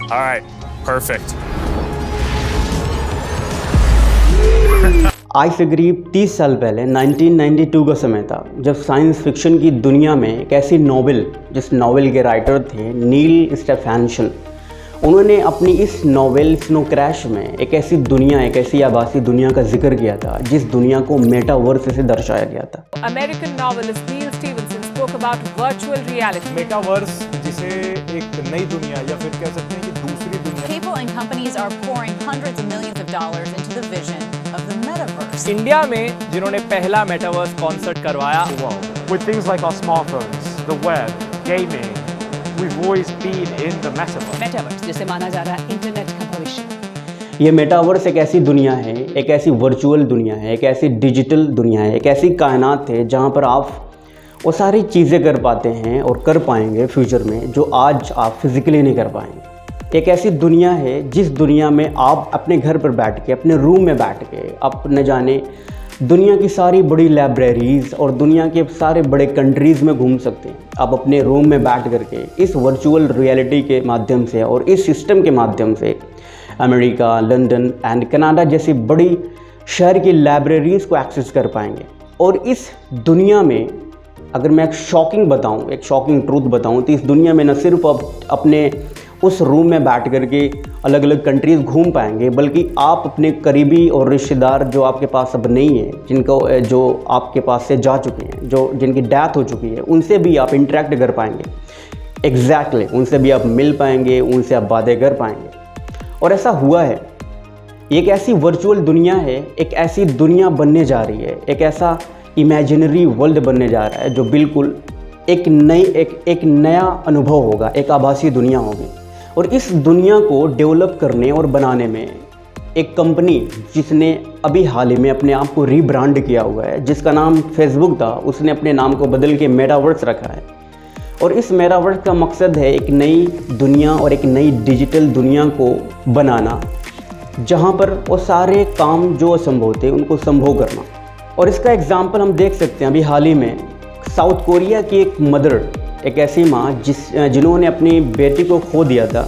All right, perfect. आज से करीब 30 साल पहले 1992 का समय था जब साइंस फिक्शन की दुनिया में एक ऐसी नॉवेल, जिस नॉवेल के राइटर थे नील स्टेफेंसन, उन्होंने अपनी इस नॉवेल स्नो क्रैश में एक ऐसी दुनिया, एक ऐसी आभासी दुनिया का जिक्र किया था जिस दुनिया को मेटावर्स से दर्शाया गया था। American novelist Neil Stephenson spoke about virtual reality. Metaverse, जिसे एक नई दुनिया या फिर कह सकते हैं कि दूसरी दुनिया। People and companies are pouring hundreds of millions of dollars into the vision of the metaverse. India में जिन्होंने पहला मेटावर्स कॉन्सर्ट करवाया, With things like our smartphones, the web, gaming, we've always been in the metaverse. Metaverse जिसे माना जा रहा है internet का भविष्य। ये मेटावर्स एक ऐसी दुनिया है, एक ऐसी वर्चुअल दुनिया है, एक ऐसी डिजिटल दुनिया है, एक ऐसी कायनात है जहाँ पर आप वो सारी चीज़ें कर पाते हैं और कर पाएंगे फ्यूचर में जो आज आप फिज़िकली नहीं कर पाएंगे। एक ऐसी दुनिया है जिस दुनिया में आप अपने घर पर बैठ के, अपने रूम में बैठ के, आप न जाने दुनिया की सारी बड़ी लाइब्रेरीज़ और दुनिया के सारे बड़े कंट्रीज़ में घूम सकते हैं। आप अपने रूम में बैठ करके इस वर्चुअल रियलिटी के माध्यम से और इस सिस्टम के माध्यम से अमेरिका, लंदन एंड कनाडा जैसी बड़ी शहर की लाइब्रेरीज़ को एक्सेस कर पाएंगे। और इस दुनिया में अगर मैं एक शॉकिंग बताऊं, एक शॉकिंग ट्रूथ बताऊं, तो इस दुनिया में न सिर्फ आप अपने उस रूम में बैठ कर के अलग अलग कंट्रीज़ घूम पाएंगे, बल्कि आप अपने करीबी और रिश्तेदार जो आपके पास अब नहीं है, जो आपके पास से जा चुके हैं, जिनकी डेथ हो चुकी है, उनसे भी आप इंटरेक्ट कर पाएंगे। एग्जैक्टली, उनसे भी आप मिल पाएंगे, उनसे आप बातें कर पाएंगे। और ऐसा हुआ है। एक ऐसी वर्चुअल दुनिया है, एक ऐसी दुनिया बनने जा रही है, एक ऐसा इमेजिनरी वर्ल्ड बनने जा रहा है जो बिल्कुल एक नया अनुभव होगा, एक आभासी दुनिया होगी। और इस दुनिया को डेवलप करने और बनाने में एक कंपनी जिसने अभी हाल ही में अपने आप को रीब्रांड किया हुआ है, जिसका नाम फेसबुक था, उसने अपने नाम को बदल के मेटावर्स रखा है। और इस मेटावर्स का मकसद है एक नई दुनिया और एक नई डिजिटल दुनिया को बनाना, जहां पर वो सारे काम जो असंभव थे उनको संभव करना। और इसका एग्जाम्पल हम देख सकते हैं अभी हाल ही में साउथ कोरिया की एक मदर, एक ऐसी माँ जिन्होंने अपनी बेटी को खो दिया था,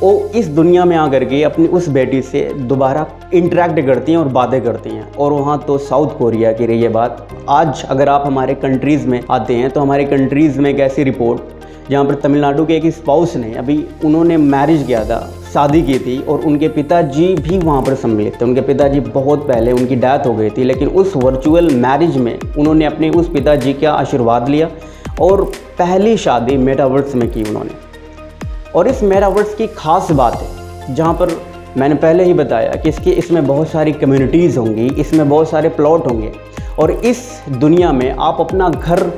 वो इस दुनिया में आकर के अपनी उस बेटी से दोबारा इंटरेक्ट करती हैं और बातें करती हैं। और वहाँ तो साउथ कोरिया की रही है बात। आज अगर आप हमारे कंट्रीज़ में आते हैं तो हमारे कंट्रीज़ में एक ऐसी रिपोर्ट जहाँ पर तमिलनाडु के एक स्पाउस ने उन्होंने मैरिज किया था, शादी की थी, और उनके पिताजी भी वहाँ पर सम्मिलित थे। उनके पिताजी बहुत पहले उनकी डेथ हो गई थी, लेकिन उस वर्चुअल मैरिज में उन्होंने अपने उस पिताजी का आशीर्वाद लिया और पहली शादी मेटावर्स में की उन्होंने। और इस मेटावर्स की खास बात है, जहाँ पर मैंने पहले ही बताया कि इसमें बहुत सारी कम्युनिटीज़ होंगी, इसमें बहुत सारे प्लॉट होंगे, और इस दुनिया में आप अपना घर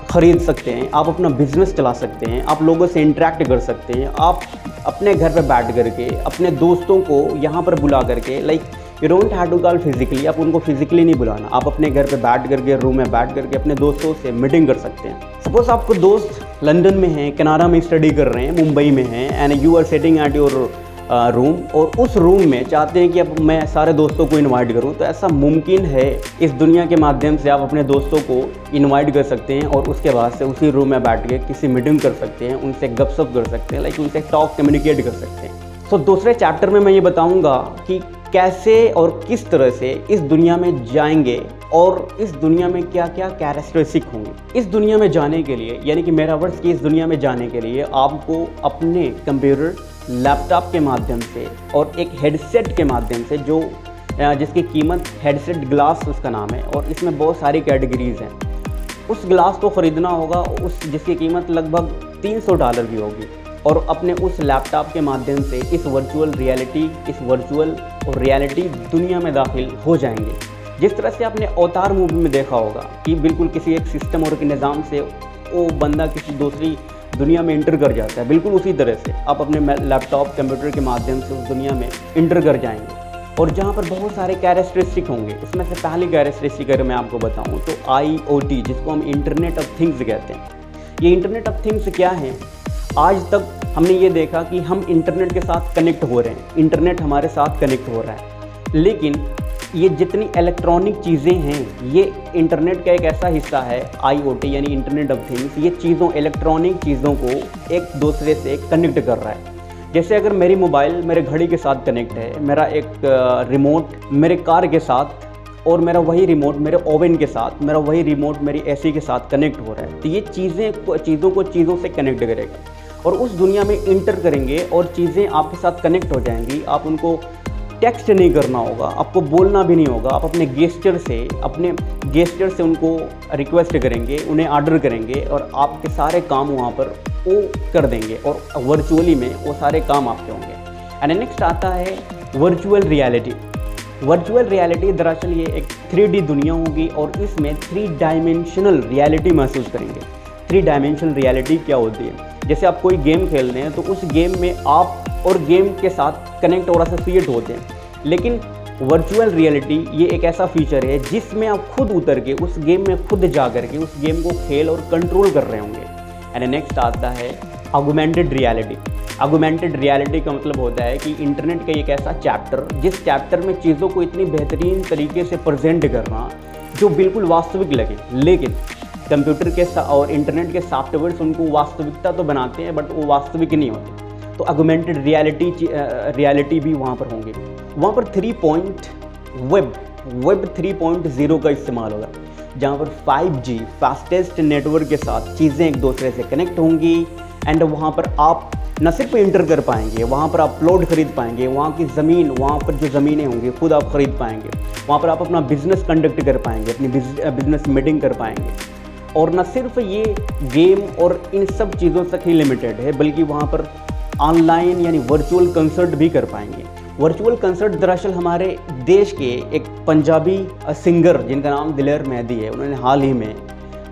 ख़रीद सकते हैं, आप अपना बिजनेस चला सकते हैं, आप लोगों से इंटरेक्ट कर सकते हैं। आप अपने घर पर बैठ करके अपने दोस्तों को यहाँ पर बुला करके, like you don't have to call physically, आप उनको फिजिकली नहीं बुलाना, आप अपने घर पे बैठ करके, रूम में बैठ करके अपने दोस्तों से मीटिंग कर सकते हैं। सपोज आपको दोस्त लंदन में हैं, कनाडा में स्टडी कर रहे हैं, मुंबई में हैं, and you are sitting at your room, और उस रूम में चाहते हैं कि अब मैं सारे दोस्तों को इनवाइट करूं, तो ऐसा मुमकिन है। इस दुनिया के माध्यम से आप अपने दोस्तों को इनवाइट कर सकते हैं और उसके बाद से उसी रूम में बैठ के किसी मीटिंग कर सकते हैं, उनसे गपशप कर सकते हैं, लाइक उनसे टॉक कम्युनिकेट कर सकते हैं। तो दूसरे चैप्टर में मैं ये बताऊँगा कि कैसे और किस तरह से इस दुनिया में जाएंगे और इस दुनिया में क्या क्या कैरेक्टरिस्टिक होंगे। इस दुनिया में जाने के लिए, यानी कि मेटावर्स की इस दुनिया में जाने के लिए आपको अपने कंप्यूटर, लैपटॉप के माध्यम से और एक हेडसेट के माध्यम से, जिसकी कीमत हेडसेट ग्लास उसका नाम है, और इसमें बहुत सारी कैटेगरीज़ हैं, उस ग्लास को ख़रीदना होगा, जिसकी कीमत लगभग $300 की होगी। और अपने उस लैपटॉप के माध्यम से इस वर्चुअल रियलिटी दुनिया में दाखिल हो जाएंगे। जिस तरह से आपने अवतार मूवी में देखा होगा कि बिल्कुल किसी एक सिस्टम और एक निज़ाम से वो बंदा किसी दूसरी दुनिया में इंटर कर जाता है, बिल्कुल उसी तरह से आप अपने लैपटॉप, कंप्यूटर के माध्यम से उस दुनिया में इंटर कर जाएंगे। और जहाँ पर बहुत सारे कैरेक्टरिस्टिक होंगे, उसमें से पहली कैरेक्टरिस्टिक अगर मैं आपको बताऊँ तो IoT, जिसको हम इंटरनेट ऑफ थिंग्स कहते हैं। ये इंटरनेट ऑफ थिंग्स क्या है? आज तक हमने ये देखा कि हम इंटरनेट के साथ कनेक्ट हो रहे हैं, इंटरनेट हमारे साथ कनेक्ट हो रहा है, लेकिन ये जितनी इलेक्ट्रॉनिक चीज़ें हैं, ये इंटरनेट का एक ऐसा हिस्सा है, IoT यानी इंटरनेट ऑफ थिंग्स। ये चीज़ों, इलेक्ट्रॉनिक चीज़ों को एक दूसरे से कनेक्ट कर रहा है। जैसे अगर मेरी मोबाइल मेरे घड़ी के साथ कनेक्ट है, मेरा एक रिमोट मेरे कार के साथ, और मेरा वही रिमोट मेरे ओवन के साथ, मेरा वही रिमोट मेरी एसी के साथ कनेक्ट हो रहा है, तो ये चीज़ों को चीज़ों से कनेक्ट करेगा और उस दुनिया में इंटर करेंगे और चीज़ें आपके साथ कनेक्ट हो जाएंगी। आप उनको टेक्स्ट नहीं करना होगा, आपको बोलना भी नहीं होगा, आप अपने गेस्चर से उनको रिक्वेस्ट करेंगे, उन्हें ऑर्डर करेंगे और आपके सारे काम वहाँ पर वो कर देंगे और वर्चुअली में वो सारे काम आपके होंगे। एंड नेक्स्ट आता है वर्चुअल रियलिटी। वर्चुअल रियलिटी दरअसल ये एक 3D दुनिया होगी और इसमें 3 डायमेंशनल रियलिटी महसूस करेंगे। 3 डायमेंशनल रियलिटी क्या होती है? जैसे आप कोई गेम खेल रहे हैं तो उस गेम में आप और गेम के साथ कनेक्ट और एसोसिएट होते हैं, लेकिन वर्चुअल रियलिटी ये एक ऐसा फीचर है जिसमें आप खुद उतर के उस गेम में खुद जा करके उस गेम को खेल और कंट्रोल कर रहे होंगे। एंड नेक्स्ट आता है ऑगमेंटेड रियलिटी। ऑगमेंटेड रियलिटी का मतलब होता है कि इंटरनेट का एक ऐसा चैप्टर जिस चैप्टर में चीज़ों को इतनी बेहतरीन तरीके से प्रेजेंट करना जो बिल्कुल वास्तविक लगे, लेकिन कंप्यूटर के और इंटरनेट के सॉफ्टवेयर्स उनको वास्तविकता तो बनाते हैं बट वो वास्तविक नहीं होते। तो ऑगमेंटेड रियलिटी भी वहाँ पर होंगे। वहाँ पर वेब 3.0 का इस्तेमाल होगा, जहाँ पर 5G फास्टेस्ट नेटवर्क के साथ चीज़ें एक दूसरे से कनेक्ट होंगी। एंड वहाँ पर आप न सिर्फ इंटर कर पाएंगे, वहाँ पर आप प्लॉट खरीद पाएंगे, वहाँ की ज़मीन, वहाँ पर जो ज़मीनें होंगी खुद आप खरीद पाएंगे, वहाँ पर आप अपना बिजनेस कंडक्ट कर पाएंगे, अपनी बिजनेस मीटिंग कर पाएंगे। और न सिर्फ ये गेम और इन सब चीज़ों तक ही लिमिटेड है, बल्कि वहाँ पर ऑनलाइन यानी वर्चुअल कंसर्ट भी कर पाएंगे। वर्चुअल कंसर्ट दरअसल हमारे देश के एक पंजाबी सिंगर जिनका नाम दिलेर मेहदी है, उन्होंने हाल ही में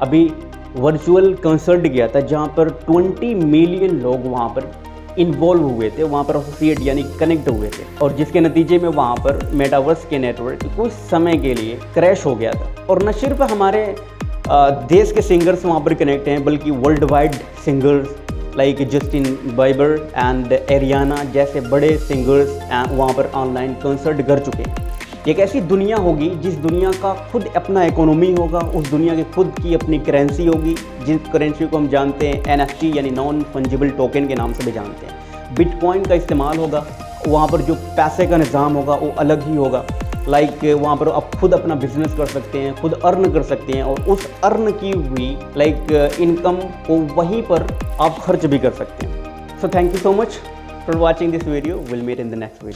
अभी वर्चुअल कंसर्ट किया था जहाँ पर 20 मिलियन लोग वहाँ पर इन्वॉल्व हुए थे, वहाँ पर एसोसिएट यानी कनेक्ट हुए थे, और जिसके नतीजे में वहाँ पर मेटावर्स के नेटवर्क कुछ समय के लिए क्रैश हो गया था। और न सिर्फ हमारे देश के सिंगर्स वहाँ पर कनेक्ट हैं, बल्कि world wide singers like Justin Bieber and Ariana जैसे बड़े सिंगर्स वहाँ पर ऑनलाइन कंसर्ट कर चुके हैं। एक ऐसी दुनिया होगी जिस दुनिया का खुद अपना इकोनॉमी होगा, उस दुनिया की खुद की अपनी करेंसी होगी, जिस करेंसी को हम जानते हैं NFT यानी नॉन फंजिबल टोकन के नाम से भी जानते हैं। बिटकॉइन का इस्तेमाल होगा, वहाँ पर जो पैसे का निज़ाम होगा वो अलग ही होगा। लाइक वहाँ पर आप खुद अपना बिजनेस कर सकते हैं, खुद अर्न कर सकते हैं, और उस अर्न की हुई इनकम को वहीं पर आप खर्च भी कर सकते हैं। So thank you so much for watching this video. Will meet in the next video.